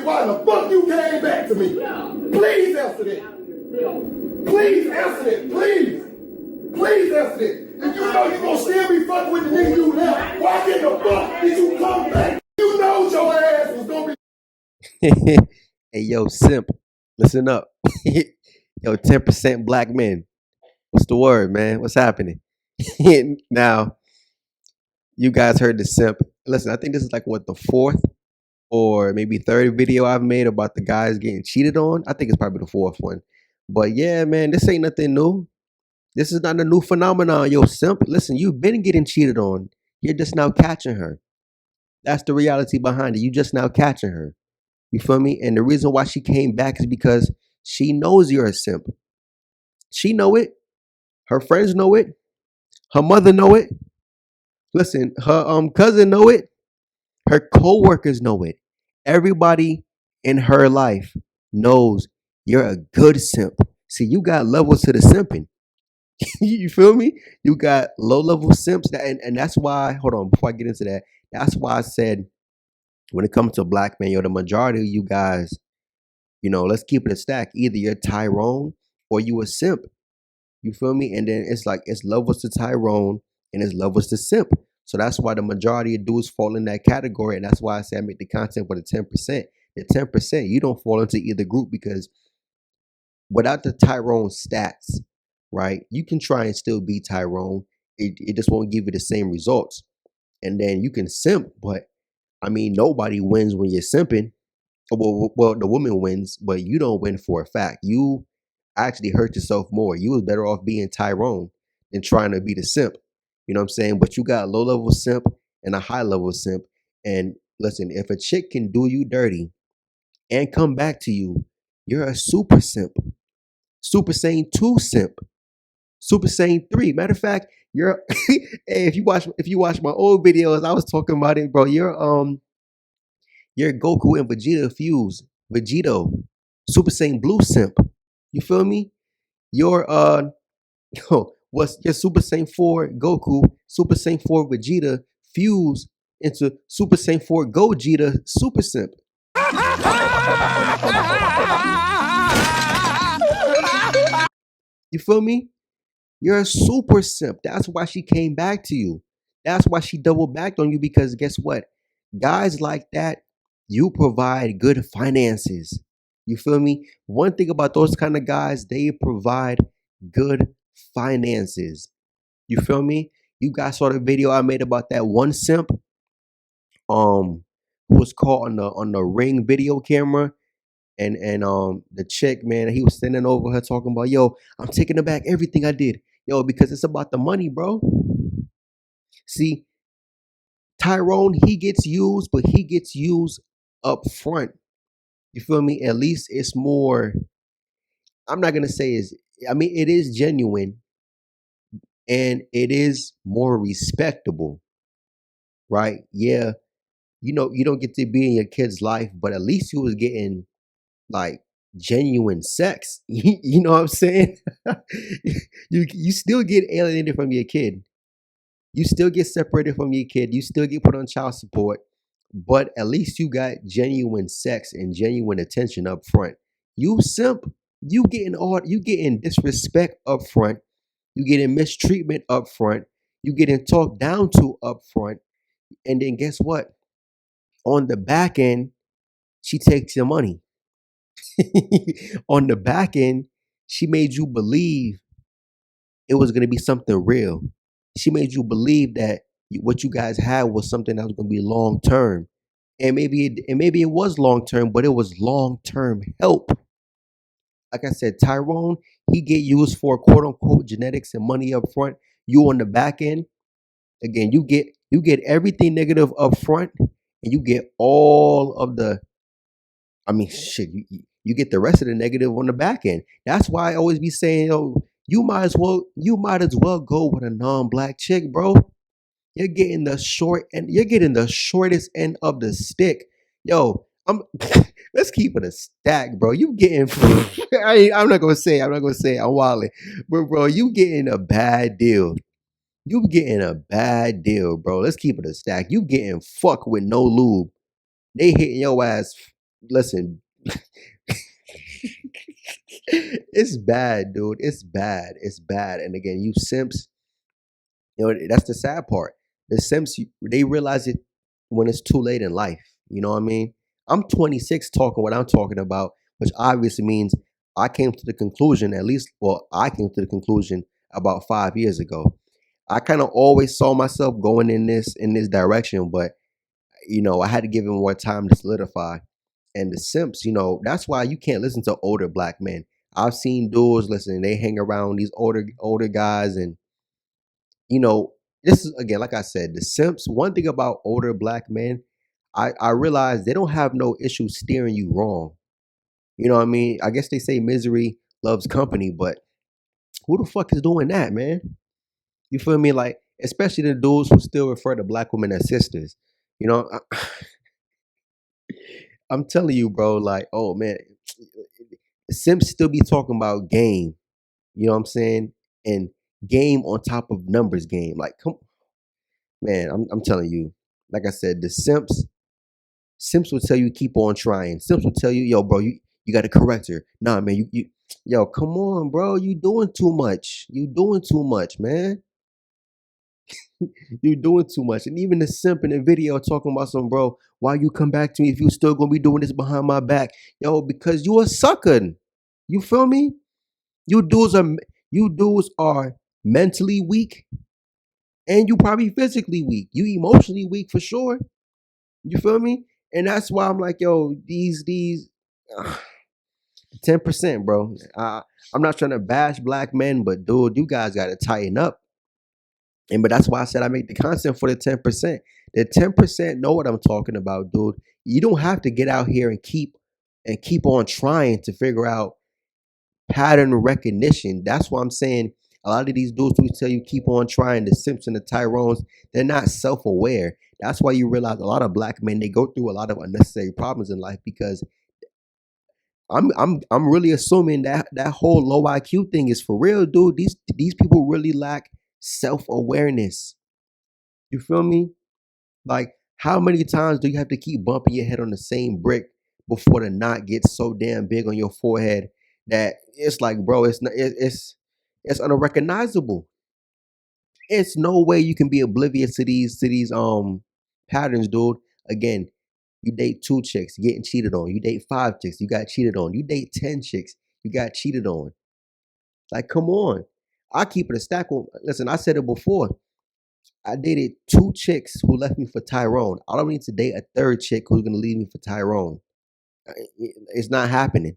me why the fuck you came back to me. Please answer that. Please answer that. Please. Please answer that. If you know you gonna still be fucking with the nigga you left, why in the fuck did you come back? You know your ass was gonna be. Hey, yo, Simp, listen up. Yo, 10% black men. What's the word, man? What's happening? Now, you guys heard the Simp. Listen, I think this is like what, the fourth or maybe third video I've made about the guys getting cheated on. I think it's probably the fourth one. But yeah, man, this ain't nothing new. This is not a new phenomenon, yo, Simp. Listen, you've been getting cheated on. You're just now catching her. That's the reality behind it. You just now catching her. You feel me? And the reason why she came back is because she knows you're a simp. She know it. Her friends know it. Her mother know it. Listen, her cousin know it. Her co-workers know it. Everybody in her life knows you're a good simp. See, you got levels to the simping. You feel me? You got low level simps that, and that's why, hold on, before I get into that, that's why I said when it comes to black men, yo, the majority of you guys, let's keep it a stack. Either you're Tyrone or you a simp. You feel me? And then it's like it's levels to Tyrone and it's levels to simp. So that's why the majority of dudes fall in that category. And that's why I say I make the content for the 10%. The 10%, you don't fall into either group because without the Tyrone stats, right, you can try and still be Tyrone. It just won't give you the same results. And then you can simp, but I mean, nobody wins when you're simping. Well, the woman wins, but you don't win for a fact. You actually hurt yourself more. You was better off being Tyrone than trying to be the simp. You know what I'm saying? But you got a low level simp and a high level simp. And listen, if a chick can do you dirty and come back to you, you're a super simp. Super Saiyan 2 simp. Super Saiyan 3. Matter of fact, you're hey, if you watch my old videos, I was talking about it, bro. You're Goku and Vegeta fuse. Vegeto. Super Saiyan Blue simp. You feel me? Your what's your Super Saiyan 4 Goku, Super Saiyan 4 Vegeta fuse into Super Saiyan 4 Gogeta Super Simp. You feel me? You're a super simp. That's why she came back to you. That's why she doubled back on you because guess what? Guys like that, you provide good finances. You feel me? One thing about those kind of guys, they provide good finances. You feel me? You guys saw the video I made about that one simp, who was caught on the Ring video camera, and the chick, man, he was standing over her talking about, yo, I'm taking it back everything I did, yo, because it's about the money, bro. See, Tyrone, he gets used, but he gets used up front. You feel me? At least it's more. I'm not gonna say is. I mean, it is genuine, and it is more respectable, right? Yeah, you don't get to be in your kid's life, but at least you was getting like genuine sex. You know what I'm saying? You still get alienated from your kid. You still get separated from your kid. You still get put on child support, but at least you got genuine sex and genuine attention up front. You simp, you getting disrespect up front. You getting mistreatment up front. You getting talked down to up front. And then guess what? On the back end, she takes your money. On the back end, she made you believe it was going to be something real. She made you believe that what you guys had was something that was going to be long term. And maybe it was long term, but it was long term help. Like I said, Tyrone, he get used for quote unquote genetics and money up front. You on the back end, again, you get everything negative up front, and you get all of the. I mean, shit, you get the rest of the negative on the back end. That's why I always be saying, oh, you might as well go with a non-black chick, bro. You're getting the shortest end of the stick. Yo, let's keep it a stack, bro. You getting I'm not gonna say I'm wilding. But bro, you getting a bad deal. You getting a bad deal, bro. Let's keep it a stack. You getting fucked with no lube. They hitting your ass listen, it's bad, dude. It's bad. It's bad. And again, you simps, that's the sad part. The simps, they realize it when it's too late in life. You know what I mean? I'm 26 talking what I'm talking about, which obviously means I came to the conclusion, at least, well, I came to the conclusion about 5 years ago. I kind of always saw myself going in this direction, but I had to give him more time to solidify. And the simps, that's why you can't listen to older black men. I've seen dudes listen, they hang around these older guys, and you know, this is again, like I said, the simps. One thing about older black men, I realize they don't have no issue steering you wrong. You know what I mean? I guess they say misery loves company, but who the fuck is doing that, man? You feel me? Like, especially the dudes who still refer to black women as sisters. You know, I'm telling you, bro. Like, oh man, simps still be talking about game. You know what I'm saying? And game on top of numbers game. Like, come, man. I'm telling you. Like I said, the Simps will tell you keep on trying. Simps will tell you, yo, bro, you got to correct her. Nah, man, yo, come on, bro, you doing too much. You doing too much, man. You doing too much. And even the simp in the video talking about some, bro, why you come back to me if you still gonna be doing this behind my back, yo, because you a sucker. You feel me? You dudes are you dudes are mentally weak, and you probably physically weak. You emotionally weak for sure. You feel me? And that's why I'm like, yo, these 10%, bro. I'm not trying to bash black men, but dude, you guys got to tighten up. And but that's why I said I make the content for the 10%. The 10% know what I'm talking about, dude. You don't have to get out here and keep on trying to figure out pattern recognition. That's why I'm saying a lot of these dudes who tell you keep on trying, the Simps and the Tyrones, they're not self-aware. That's why you realize a lot of black men, they go through a lot of unnecessary problems in life because I'm really assuming that that whole low IQ thing is for real, dude. These people really lack self-awareness. You feel me? Like, how many times do you have to keep bumping your head on the same brick before the knot gets so damn big on your forehead that it's like, bro, it's not, it's unrecognizable. It's no way you can be oblivious to these patterns, dude. Again, you date two chicks, you getting cheated on. You date five chicks, you got cheated on. You date 10 chicks, you got cheated on. Like, come on. I keep it a stack. Listen, I said it before. I dated two chicks who left me for Tyrone. I don't need to date a third chick who's gonna leave me for Tyrone. It's not happening.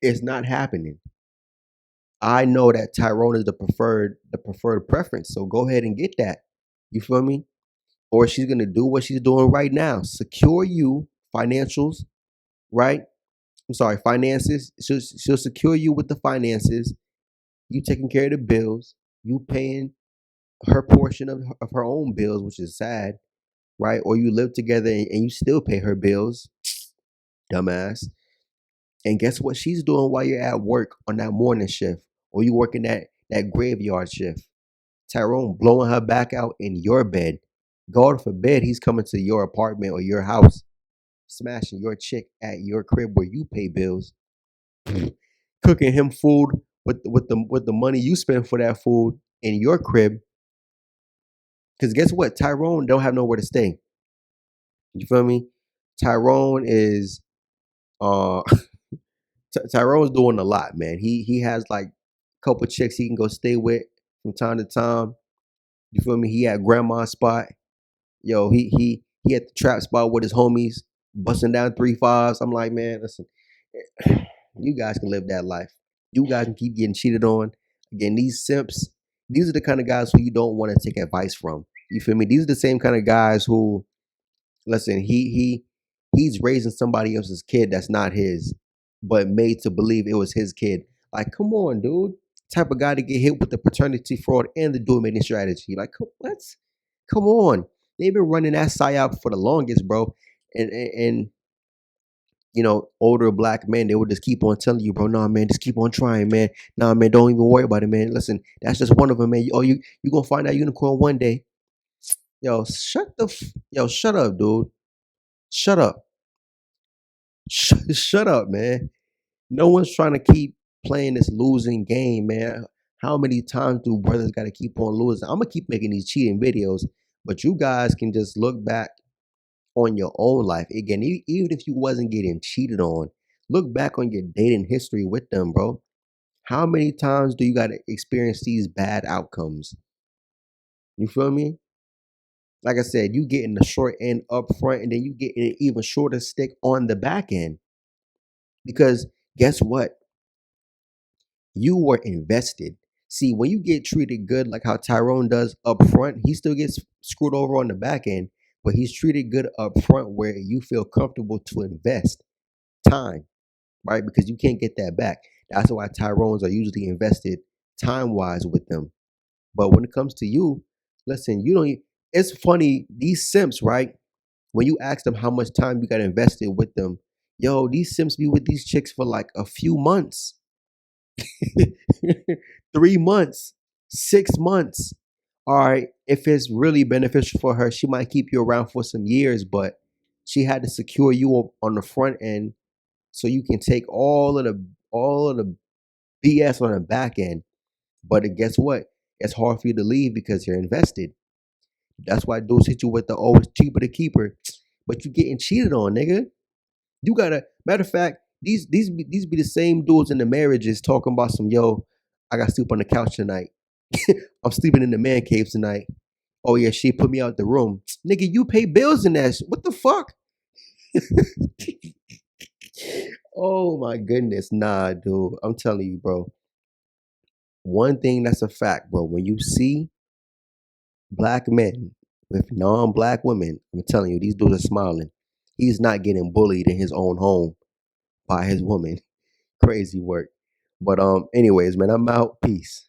It's not happening. I know that Tyrone is the preferred preference. So go ahead and get that. You feel me? Or she's gonna do what she's doing right now. Secure you financials, right? I'm sorry, finances. She'll secure you with the finances. You taking care of the bills. You paying her portion of her own bills, which is sad, right? Or you live together and you still pay her bills, dumbass. And guess what she's doing while you're at work on that morning shift, or you working that graveyard shift? Tyrone blowing her back out in your bed. God forbid he's coming to your apartment or your house, smashing your chick at your crib where you pay bills, cooking him food with the money you spend for that food in your crib. Because guess what? Tyrone don't have nowhere to stay. You feel me? Tyrone is uh Tyrone's doing a lot, man. He has like a couple chicks he can go stay with from time to time. You feel me? He had grandma's spot. Yo, he at the trap spot with his homies, busting down 3 5s. I'm like, man, listen, you guys can live that life. You guys can keep getting cheated on. Again, these simps, these are the kind of guys who you don't want to take advice from. You feel me? These are the same kind of guys who, listen, he's raising somebody else's kid that's not his, but made to believe it was his kid. Like, come on, dude. Type of guy to get hit with the paternity fraud and the dual mating strategy. Like, what? Come on. They've been running that psyop for the longest, bro. And older black men, they would just keep on telling you, bro, nah, man, just keep on trying, man. Nah, man, don't even worry about it, man. Listen, that's just one of them, man. Oh, you gonna find that unicorn one day. Yo, shut up, dude. Shut up. Shut up, man. No one's trying to keep playing this losing game, man. How many times do brothers got to keep on losing? I'm gonna keep making these cheating videos, but you guys can just look back on your own life again. Even if you wasn't getting cheated on, look back on your dating history with them, bro. How many times do you got to experience these bad outcomes? You feel me? Like I said, you getting the short end up front, and then you get an even shorter stick on the back end. Because guess what? You were invested. See, when you get treated good, like how Tyrone does up front, he still gets screwed over on the back end, but he's treated good up front where you feel comfortable to invest time, right? Because you can't get that back. That's why Tyrones are usually invested time wise with them. But when it comes to you, listen, you don't. It's funny, these simps, right? When you ask them how much time you got invested with them, yo, these simps be with these chicks for like a few months, 3 months, 6 months. All right, if it's really beneficial for her, she might keep you around for some years, but she had to secure you on the front end so you can take all of the BS on the back end. But guess what? It's hard for you to leave because you're invested. That's why dudes hit you with the always cheaper to keeper, but you getting cheated on, nigga. You gotta matter of fact, these be the same dudes in the marriages talking about some yo, I got to sleep on the couch tonight. I'm sleeping in the man cave tonight. Oh yeah, she put me out the room. Nigga, you pay bills in that. What the fuck? Oh my goodness, nah, dude. I'm telling you, bro. One thing that's a fact, bro. When you see black men with non-black women, I'm telling you, these dudes are smiling. He's not getting bullied in his own home by his woman. Crazy work. But anyways, man, I'm out. Peace.